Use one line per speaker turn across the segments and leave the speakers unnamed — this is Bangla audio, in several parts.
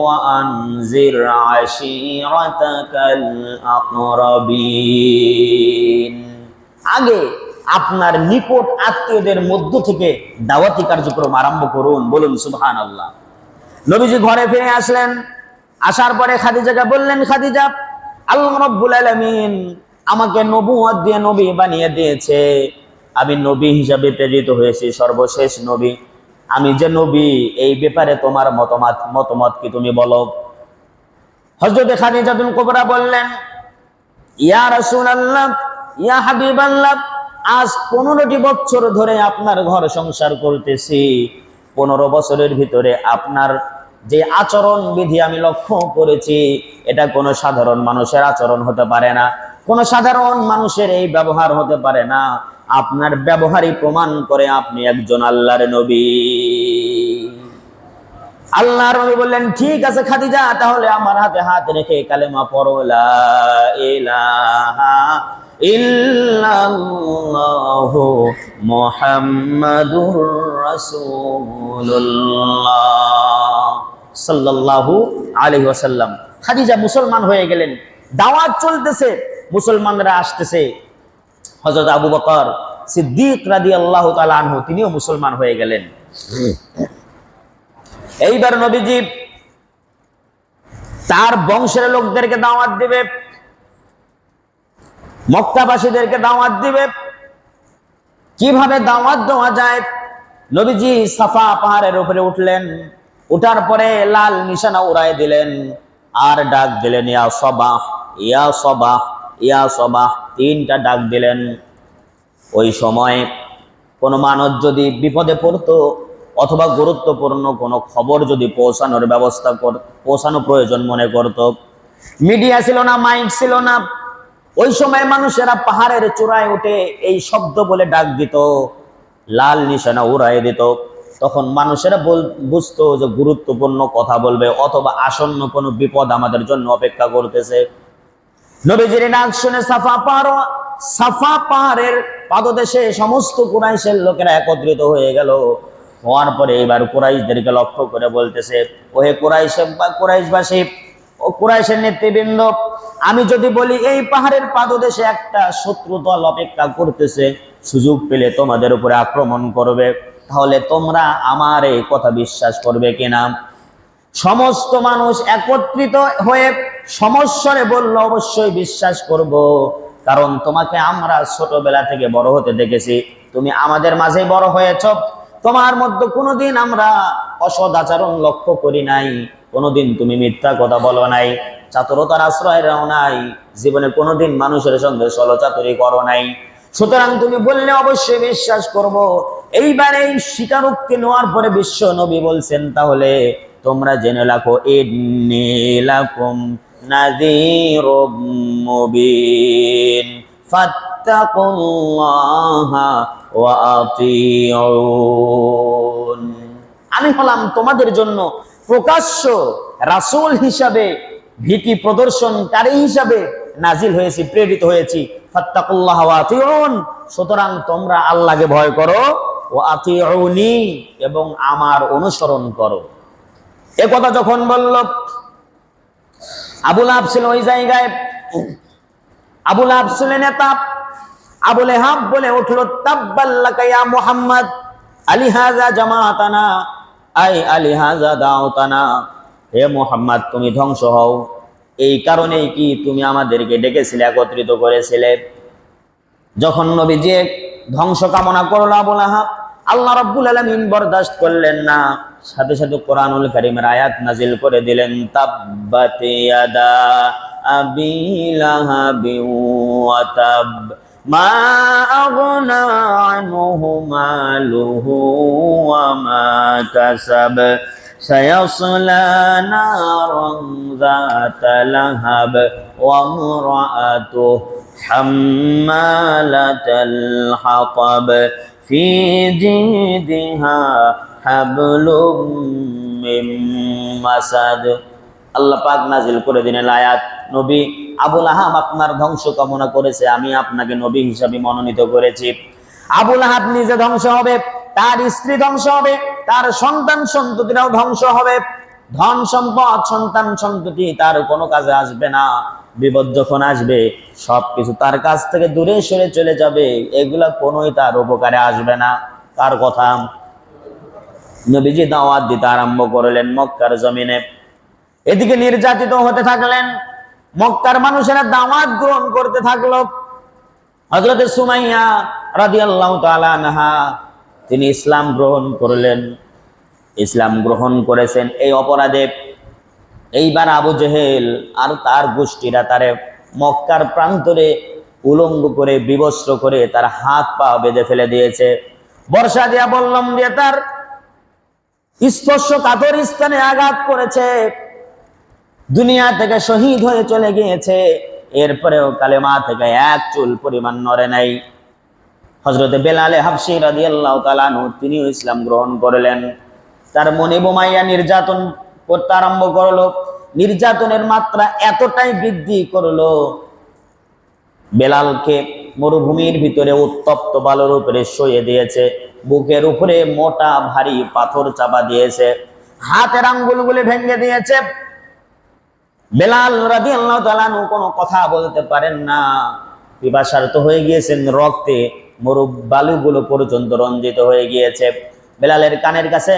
وأنذر عشيرتك الأقربين। আগে আপনার নিকট আত্মীয়দের মধ্য থেকে দাওয়াতি কার্যক্রম আরম্ভ করুন। বলুন সুবহানাল্লাহ। নবীজি ঘরে ফিরে আসলেন। আসার পরে খাদিজাকে বললেন, খাদিজা, আল্লাহ রাব্বুল আলামিন আমাকে নবুয়ত দিয়ে নবী বানিয়ে দিয়েছে। আমি নবী হিসাবে প্রেরিত হয়েছি, সর্বশেষ নবী। আমি যে নবী, এই ব্যাপারে তোমার মতামত কি তুমি বলো। হযরত খাদিজাতুল কুবরা বললেন, ইয়া রাসূলুল্লাহ, ইয়া হাবিবাল্লাহ, আজ 15টি বছর ধরে আপনার ঘর সংসার করতেছি। 15 বছরের ভিতরে আপনার যে আচরণ বিধি আমি লক্ষ্য করেছি, এটা কোনো সাধারণ মানুষের আচরণ হতে পারে না, কোনো সাধারণ মানুষের এই ব্যবহার হতে পারে না। আপনার ব্যবহারই প্রমাণ করে আপনি একজন আল্লাহর নবী। আল্লাহর নবী বললেন, ঠিক আছে খাদিজা, তাহলে আমার হাতে হাত রেখে কালেমা পড়ো, লা ইলাহা ইল্লাল্লাহু মুহাম্মাদুর রাসূলুল্লাহ সাল্লাল্লাহু আলাইহি ওয়াসাল্লাম। খাদিজা মুসলমান হয়ে গেলেন। দাওয়াত চলতেছে, মুসলমানরা আসতেছে। হযরত আবু বকর সিদ্দিক রাদিয়াল্লাহু তাআলা আনহু তিনিও মুসলমান হয়ে গেলেন। এইবার নবীজি তার বংশের লোকদেরকে দাওয়াত দিবে, মক্কাবাসীদেরকে দাওয়াত দিবে। কিভাবে দাওয়াত দেওয়া যায়? নবীজি সাফা পাহাড়ের উপরে উঠলেন। উঠার পরে লাল নিশানা উড়াই দিলেন আর ডাক দিলেন, ইয়া সবাহ, ইয়া সবাহ, ইয়া সবাহ, 3টা ডাক দিলেন। ওই সময় কোনো মানুষ যদি বিপদে পড়তো অথবা গুরুত্বপূর্ণ কোনো খবর যদি পৌঁছানো প্রয়োজন মনে করত, মিডিয়া ছিল না, মাইক ছিল না, ওই সময় মানুষেরা পাহাড়ের চূড়ায় উঠে এই শব্দ বলে ডাক দিত, লাল নিশানা উড়াই দিত। তখন মানুষেরা বুঝতো যে গুরুত্বপূর্ণ কথা বলবে অথবা আসন্ন কোনো বিপদ আমাদের জন্য অপেক্ষা করতেছে। নবীজির ডাক শুনে সাফা পাহাড়ের পাদদেশে সমস্ত কুরাইশের লোকেরা একত্রিত হয়ে গেল। হওয়ার পরে এবার কুরাইশদেরকে লক্ষ্য করে বলতেছে, ওহে কুরাইশবাসী ও কুরাইশের নেতৃবৃন্দ, আমি যদি বলি এই পাহাড়ের পাদদেশে একটা শত্রু দল অপেক্ষা করতেছে, সুযোগ পেলে তোমাদের উপরে আক্রমণ করবে, তাহলে তোমরা আমার এই কথা বিশ্বাস করবে কিনা? সমস্ত মানুষ একত্রিত হয়ে সমস্বরে বলল, অবশ্যই বিশ্বাস করব, কারণ তোমাকে আমরা ছোটবেলা থেকে বড় হতে দেখেছি, তুমি আমাদের মাঝে বড় হয়েছ, তোমার মধ্যে কোনোদিন আমরা অসৎ আচরণ লক্ষ্য করি নাই, কোনোদিন তুমি মিথ্যা কথা বলো নাই, চাতুরতার আশ্রয় নাও নাই, জীবনে কোনোদিন মানুষের সঙ্গে ছলচাতুরি করো নাই, সুতরাং তুমি বললে অবশ্যই বিশ্বাস করব। এইবার এই স্বীকারোক্তি নেওয়ার পরে বিশ্ব নবী বলছেন, তাহলে তোমরা জেনে রাখো, ইন্নী লাকুম নাযীরুম মুবিন ফাত্তাকুল্লাহা ওয়া আতিউন। আমি হলাম তোমাদের জন্য প্রকাশ্য রাসূল হিসাবে, ভীতি প্রদর্শনকারী হিসাবে নাজিল হয়েছি, প্রেরিত হয়েছি। ফাত্তাকুল্লাহা ওয়া আতিউন, সুতরাং তোমরা আল্লাহকে ভয় করো, ওয়া আতিউনি, এবং আমার অনুসরণ করো। এ কথা যখন বলল, আবু লাহাব ছিল ওই জায়গায়। আবু লাহাব ছিলেন নেতা। আবু লাহাব বলে উঠল, তাব্বাল্লাকা ইয়া মুহাম্মদ, আলিহাযা জামাতানা, আই আলিহাযা দাওতানা। হে মুহাম্মদ, তুমি ধ্বংস হও, এই কারণেই কি তুমি আমাদেরকে ডেকেছিলে, একত্রিত করেছিলে? যখন নবীজি ধ্বংস কামনা করল আবু লাহাব, আল্লাহ রাব্বুল আলামিন বরদাস্ত করলেন না, সাথে সাথে কোরআনুল কারীমের আয়াত নাজিল করে দিলেন, তাব্বাত ইয়াদা আবি লাহাবি ওয়া তাব মা আগনা আনহু মালুহু ওয়া মা কাসাব সায়াসলা নারান যাতা লাহাব ওয়া ইমরাআতুহু হাম্মালাতাল হাতাব ফি জিদিহা হাবলুম মিন মাসাদ। আল্লাহ পাক নাজিল করে দিলেন আয়াত, নবী, আবু লাহাব আপনার ধ্বংস কামনা করেছে, আমি আপনাকে নবী হিসাবে মনোনীত করেছি। আবু লাহাব নিজে ধ্বংস হবে, তার স্ত্রী ধ্বংস হবে, তার সন্তান সন্ততিরাও ধ্বংস হবে। ধন সম্পদ সন্তান সন্ততি তার কোনো কাজে আসবে না। বিপদ যখন আসবে সবকিছু তার কাছ থেকে দূরে সরে চলে যাবে, এগুলা কোনোই তার উপকারে আসবে না। কার কথা? নবীজি দাওয়াত দিতে আরম্ভ করলেন মক্কার জমিনে। এদিকে নির্যাতিত হতে থাকলেন, মক্কার মানুষেরা দাওয়াত গ্রহণ করতে থাকলো। হযরত সুমাইয়া রাদিয়াল্লাহু তাআলা আনহা তিনি ইসলাম গ্রহণ করলেন। ইসলাম গ্রহণ করেছেন এই অপরাধে এইবার আবু জেহেল আর তার গোষ্ঠীরা তারে মক্কার প্রান্তরে উলঙ্গ করে বিবস্ত্র করে তার হাত পা বেঁধে ফেলে দিয়েছে। বর্ষা দিয়া বললাম দিয়ে তার স্পর্শ কাতর স্থানে আঘাত করেছে। দুনিয়া থেকে শহীদ হয়ে চলে গিয়েছে, এরপরেও কালেমা থেকে এক চুল পরিমাণ নড়ে নাই। হযরতে বেলালে হাবশী রাদিয়াল্লাহু তাআলা আনহু তিনিও ইসলাম গ্রহণ করলেন। তার মনে বোমাইয়া নির্যাতন করতে আরম্ভ করলো। নির্যাতনের মাত্রা এতটাই বৃদ্ধি করলো, বেলালকে মরুভূমির ভিতরে উত্তপ্ত বালুর উপরে শুইয়ে দিয়েছে, বুকের উপরে মোটা ভারী পাথর চাপা দিয়েছে, হাতের আঙ্গুলগুলি ভেঙে দিয়েছে। বেলাল রাদিয়াল্লাহু তাআলা আনহু কোনো কথা বলতে পারেন না, পিপাসার্ত হয়ে গিয়েছেন, রক্তে মরু বালুগুলো পর্যন্ত রঞ্জিত হয়ে গিয়েছে। বেলালের কানের কাছে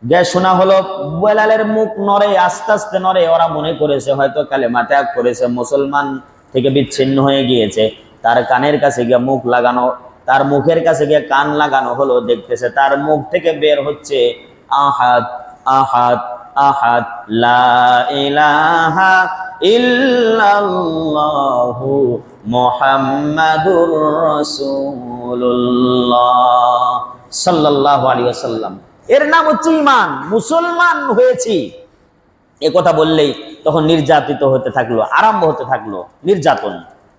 গে শোনা হলো, বেলালের মুখ নড়ে, আস্তে আস্তে নড়ে। ওরা মনে করেছে হয়তো কালেমা ত্যাগ করেছে, মুসলমান থেকে বিচ্ছিন্ন হয়ে গিয়েছে। তার কানের কাছে গিয়ে মুখ লাগানো, তার মুখের কাছে গিয়ে কান লাগানো হলো, দেখতেছে তার মুখ থেকে বের হচ্ছে আহাদ আহাদ আহাদ লা ইলাহা ইল্লাল্লাহু মুহাম্মাদুর রাসূলুল্লাহ সাল্লাল্লাহু আলাইহি ওয়াসাল্লাম। এর নাম হচ্ছে ঈমান, মুসলমান হয়েছি। এ কথা বললেই তখন নির্যাতিত হতে থাকলো, আরম্ভ হতে থাকলো নির্যাতন।